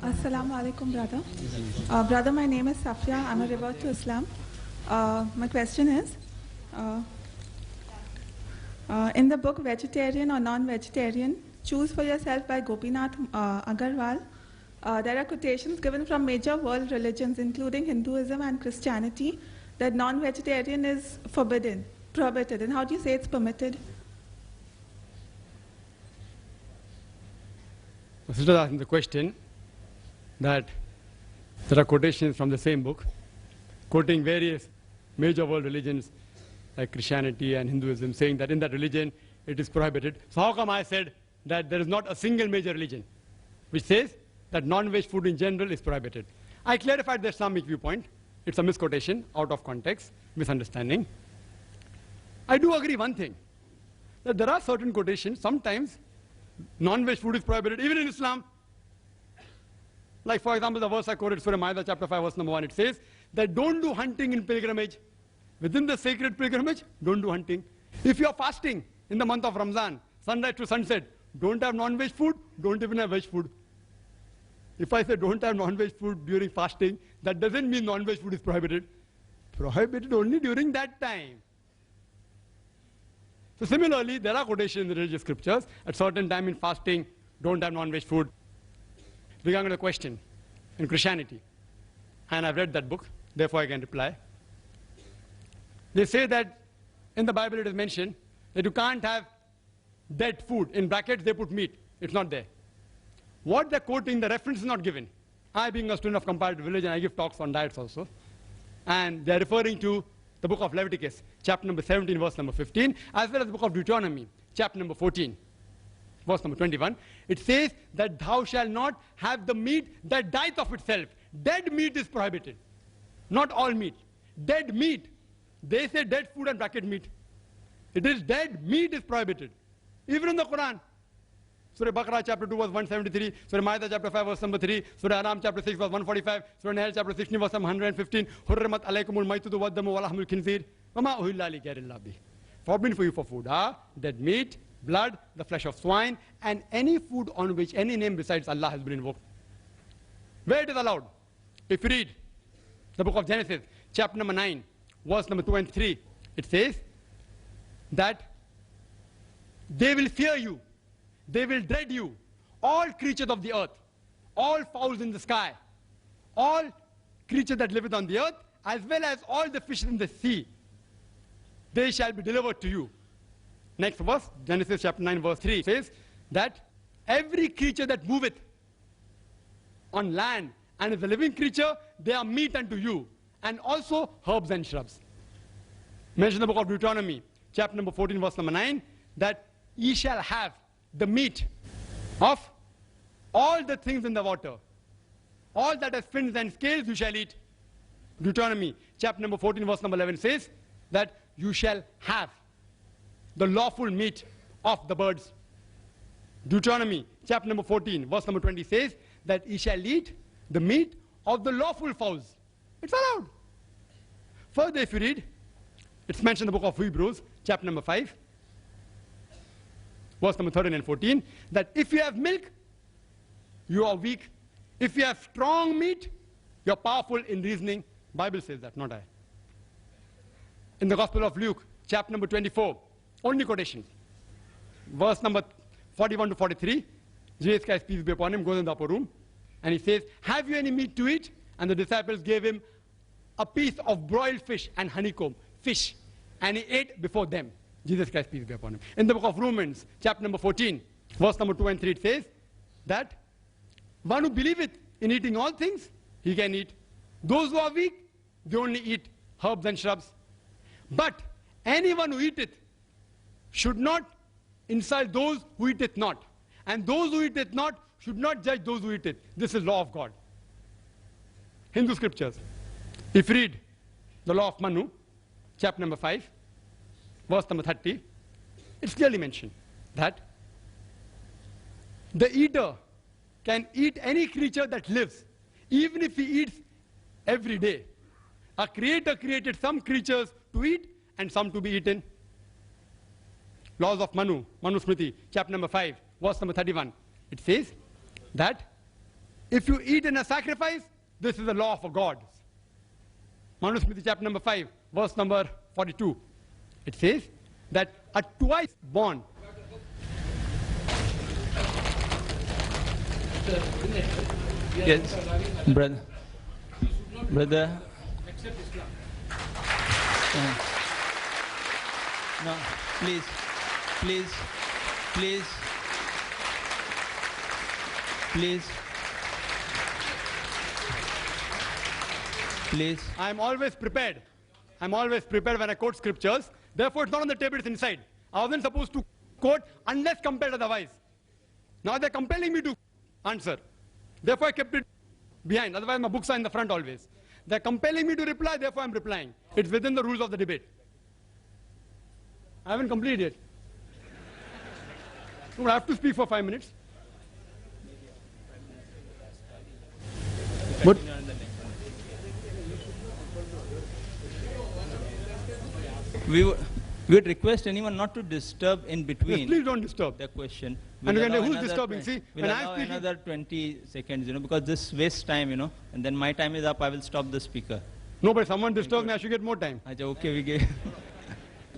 Assalamu alaikum, brother. Brother, my name is Safia. I'm a revert to Islam. My question is, in the book Vegetarian or Non-Vegetarian, Choose for Yourself by Gopinath Agarwal, there are quotations given from major world religions, including Hinduism and Christianity, that non-vegetarian is prohibited. And how do you say it's permitted? Sister asking the question that there are quotations from the same book, quoting various major world religions like Christianity and Hinduism, saying that in that religion it is prohibited. So how come I said that there is not a single major religion which says that non-veg food in general is prohibited? I clarified the Islamic viewpoint. It's a misquotation, out of context, misunderstanding. I do agree one thing, that there are certain quotations, sometimes non-veg food is prohibited, even in Islam. Like for example, the verse I quoted, Surah Ma'idah chapter 5, verse number 1, it says that don't do hunting in pilgrimage. Within the sacred pilgrimage, don't do hunting. If you are fasting in the month of Ramzan, sunrise to sunset, don't have non-veg food, don't even have veg food. If I say don't have non-veg food during fasting, that doesn't mean non-veg food is prohibited. Prohibited only during that time. So similarly, there are quotations in the religious scriptures, at certain time in fasting, don't have non-veg food. Regarding the question, in Christianity, and I've read that book, therefore I can reply. They say that in the Bible it is mentioned that you can't have dead food. In brackets they put meat. It's not there. What they're quoting, the reference is not given. I, being a student of comparative religion, I give talks on diets also. And they're referring to the book of Leviticus, chapter number 17, verse number 15, as well as the book of Deuteronomy, chapter number 14, verse number 21. It says that thou shalt not have the meat that dieth of itself. Dead meat is prohibited. Not all meat. Dead meat. They say dead food and bracket meat. It is dead meat is prohibited. Even in the Quran. Surah Baqarah chapter 2 verse 173, Surah Ma'idah chapter 5 verse number 3, Surah Anam chapter 6 verse 145, Surah Nahl chapter 16 verse 115, Hurrimat alaykumul maytudu waddamu wa lahmul khinzir, wa ma uhilla li ghayrillah bih. Forbidden for you for food are dead meat, blood, the flesh of swine, and any food on which any name besides Allah has been invoked. Where it is allowed? If you read the book of Genesis, chapter number 9, verse number 2 and 3, it says that they will fear you. They will dread you, all creatures of the earth, all fowls in the sky, all creatures that liveth on the earth, as well as all the fish in the sea. They shall be delivered to you. Next verse, Genesis chapter 9, verse 3 says that every creature that moveth on land and is a living creature, they are meat unto you, and also herbs and shrubs. Mention the book of Deuteronomy, chapter number 14, verse number 9, that ye shall have the meat of all the things in the water. All that has fins and scales you shall eat. Deuteronomy chapter number 14 verse number 11 says that you shall have the lawful meat of the birds. Deuteronomy chapter number 14 verse number 20 says that ye shall eat the meat of the lawful fowls. It's allowed. Further if you read, it's mentioned in the book of Hebrews chapter number 5 verse number 13 and 14, that if you have milk, you are weak. If you have strong meat, you are powerful in reasoning. Bible says that, not I. In the Gospel of Luke, chapter number 24, only quotation, verse number 41 to 43, Jesus Christ, peace be upon him, goes in the upper room, and he says, have you any meat to eat? And the disciples gave him a piece of broiled fish and honeycomb, fish, and he ate before them. Jesus Christ, peace be upon him. In the book of Romans, chapter number 14, verse number 2 and 3, it says that one who believeth in eating all things, he can eat. Those who are weak, they only eat herbs and shrubs. But anyone who eateth should not insult those who eateth not. And those who eateth not should not judge those who eateth. This is law of God. Hindu scriptures. If you read the law of Manu, chapter number 5, verse number 30, it's clearly mentioned that the eater can eat any creature that lives, even if he eats every day. A creator created some creatures to eat and some to be eaten. Laws of Manu, Manu Smriti, chapter number 5, verse number 31. It says that If you eat in a sacrifice, this is the law of God. Manusmriti chapter number 5, verse number 42. It says that a twice born. Yes, brother. No, please. I'm always prepared. I'm always prepared when I quote scriptures. Therefore, it's not on the table, it's inside. I wasn't supposed to quote unless compelled otherwise. Now they're compelling me to answer. Therefore, I kept it behind. Otherwise, my books are in the front always. They're compelling me to reply, therefore I'm replying. It's within the rules of the debate. I haven't completed yet. I have to speak for 5 minutes. What? We would request anyone not to disturb in between. Yes, please don't disturb The question. And who's disturbing? See, We'll when allow I'm speaking, another 20 seconds, because this wastes time, and then my time is up, I will stop the speaker. no, but if someone disturbs me, I should get more time. Okay, we give.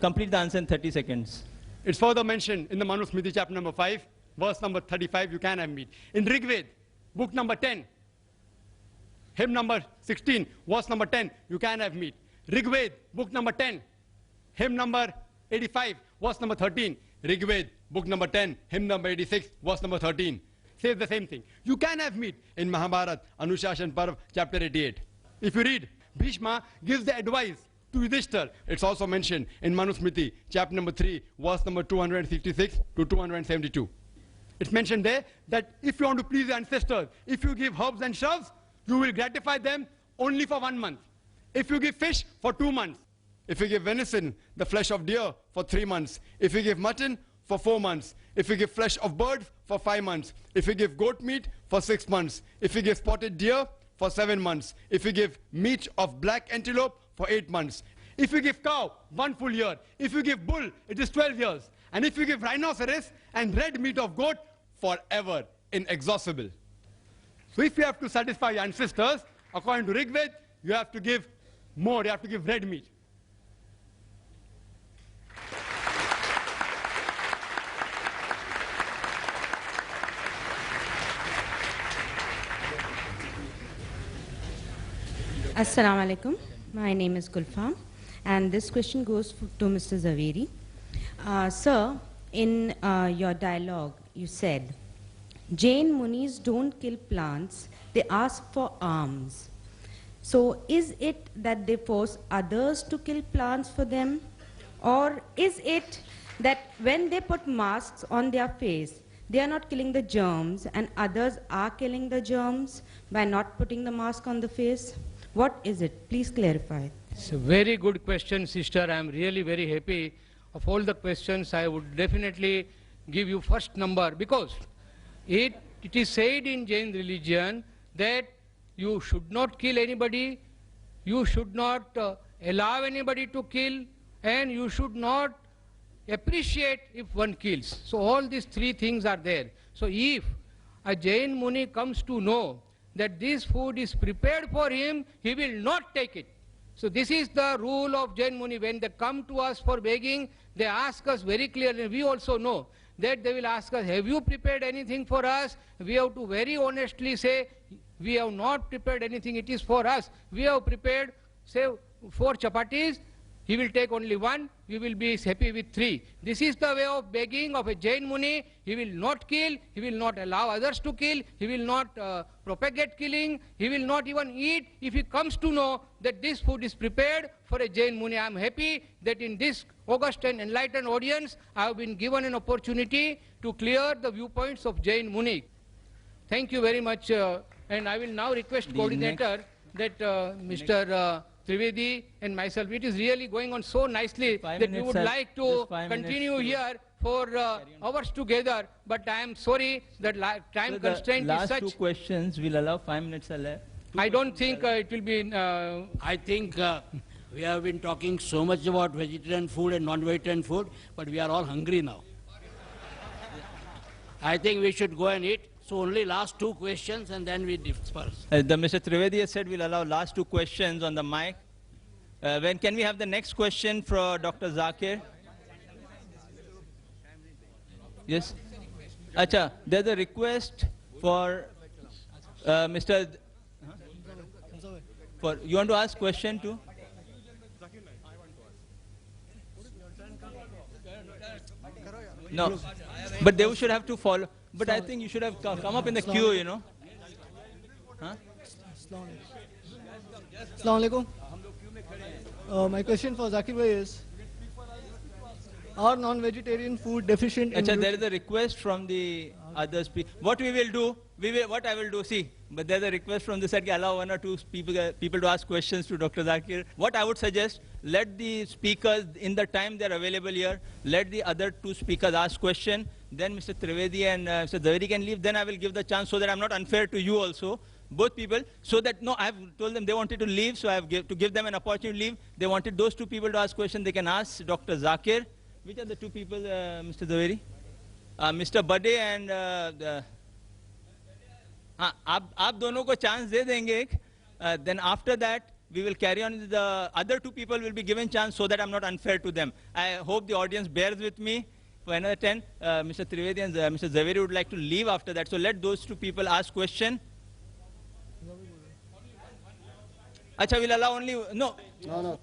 Complete the answer in 30 seconds. It's further mentioned in the Manusmriti chapter number 5, verse number 35, you can have meat. In Rig Veda, book number 10, hymn number 16, verse number 10, you can have meat. Rig Veda, book number 10, hymn number 85, verse number 13. Rig Veda, book number 10, hymn number 86, verse number 13. Says the same thing. You can have meat in Mahabharata, Anushashan Parv, chapter 88. If you read, Bhishma gives the advice to Yudhishthir. It's also mentioned in Manusmriti, chapter number 3, verse number 266 to 272. It's mentioned there that if you want to please your ancestors, if you give herbs and shrubs, you will gratify them only for 1 month. If you give fish, for 2 months. If you give venison, the flesh of deer, for 3 months. If you give mutton, for 4 months. If you give flesh of birds, for 5 months. If you give goat meat, for 6 months. If you give spotted deer, for 7 months. If you give meat of black antelope, for 8 months. If you give cow, 1 full year. If you give bull, it is 12 years. And if you give rhinoceros and red meat of goat, forever, inexhaustible. So if you have to satisfy your ancestors, according to Rig Veda, you have to give more, you have to give red meat. Assalamu alaikum. My name is Gulfam, and this question goes to Mr. Zaveri. Sir, in your dialogue, you said, Jain Munis don't kill plants, they ask for alms. So is it that they force others to kill plants for them? Or is it that when they put masks on their face, they are not killing the germs and others are killing the germs by not putting the mask on the face? What is it? Please clarify. It's a very good question, sister. I am really very happy. Of all the questions, I would definitely give you first number, because it is said in Jain religion that you should not kill anybody, you should not allow anybody to kill, and you should not appreciate if one kills. So all these 3 things are there. So if a Jain Muni comes to know that this food is prepared for him, he will not take it. So this is the rule of Jain Muni. When they come to us for begging, they ask us very clearly. We also know that they will ask us, have you prepared anything for us? We have to very honestly say, we have not prepared anything, it is for us. We have prepared, say, 4 chapatis. He will take only 1, we will be happy with 3. This is the way of begging of a Jain Muni. He will not kill, he will not allow others to kill, he will not propagate killing, he will not even eat if he comes to know that this food is prepared for a Jain Muni. I am happy that in this august and enlightened audience, I have been given an opportunity to clear the viewpoints of Jain Muni. Thank you very much, and I will now request coordinator that Mr. Trivedi and myself, it is really going on so nicely that we would like to continue here for hours together, but I am sorry that time constraint is such. Last 2 questions, we'll allow 5 minutes left. I don't think it will be... I think we have been talking so much about vegetarian food and non-vegetarian food, but we are all hungry now. I think we should go and eat. So only last 2 questions and then we disperse. The Mr. Trivedi has said we'll allow last 2 questions on the mic. When can we have the next question for Dr. Zakir? Yes. Acha, there's a request for Mr. For you want to ask question too? No, but they should have to follow. But I think you should have come up in the queue, you know. Huh? Assalamu alaikum. My question for Zakir Bhai is, are non-vegetarian food deficient in... Achha, there is a request from the other speakers. What we will do, what I will do, see, but there's a request from the side to allow 1 or 2 people to ask questions to Dr. Zakir. What I would suggest, let the speakers, in the time they're available here, let the other 2 speakers ask question. Then Mr. Trivedi and Mr. Zaveri can leave. Then I will give the chance so that I'm not unfair to you also, both people. So that, no, I've told them they wanted to leave, so I have to give them an opportunity to leave. They wanted those 2 people to ask question. They can ask Dr. Zakir. Which are the 2 people, Mr. Zaveri? Mr. Bade and... आप दोनों को chance दे देंगे. Then after that, we will carry on. The other 2 people will be given chance so that I'm not unfair to them. I hope the audience bears with me for another 10. Mr. Trivedi and Mr. Zaveri would like to leave after that. So let those 2 people ask question. Acha, we'll allow only... No. No.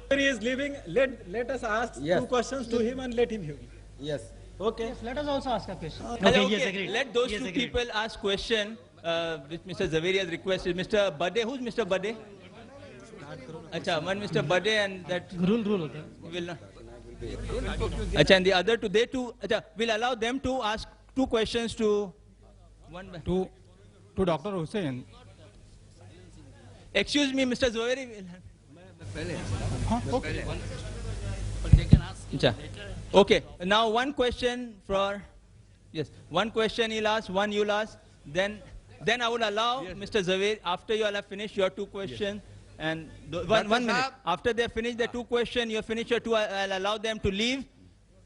He is leaving. Let us ask 2 questions to him and let him hear. Yes. Okay. Yes, let us also ask a question. Okay, yes, agreed. Let those Yes, 2 agreed. people ask question, which Mr. Zaveri has requested. Mr. Bade, who's Mr. Bade? Acha, one Mr. Bade and that... Rule hota hai. Will not. Acha, and the other 2, they too, acha, we'll allow them to ask 2 questions to... To Dr. Hussain. Excuse me, Mr. Zaveri. Acha. Okay, now 1 question for... Yes, 1 question he'll ask, 1 you'll ask. Then I will allow Mr. Zaveri, after you all have finished your 2 questions, and 1 minute. After they finish the 2 questions, you have finished your 2, I'll allow them to leave.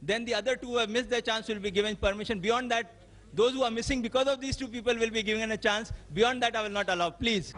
Then the other 2 who have missed their chance will be given permission. Beyond that, those who are missing because of these 2 people will be given a chance. Beyond that, I will not allow. Please.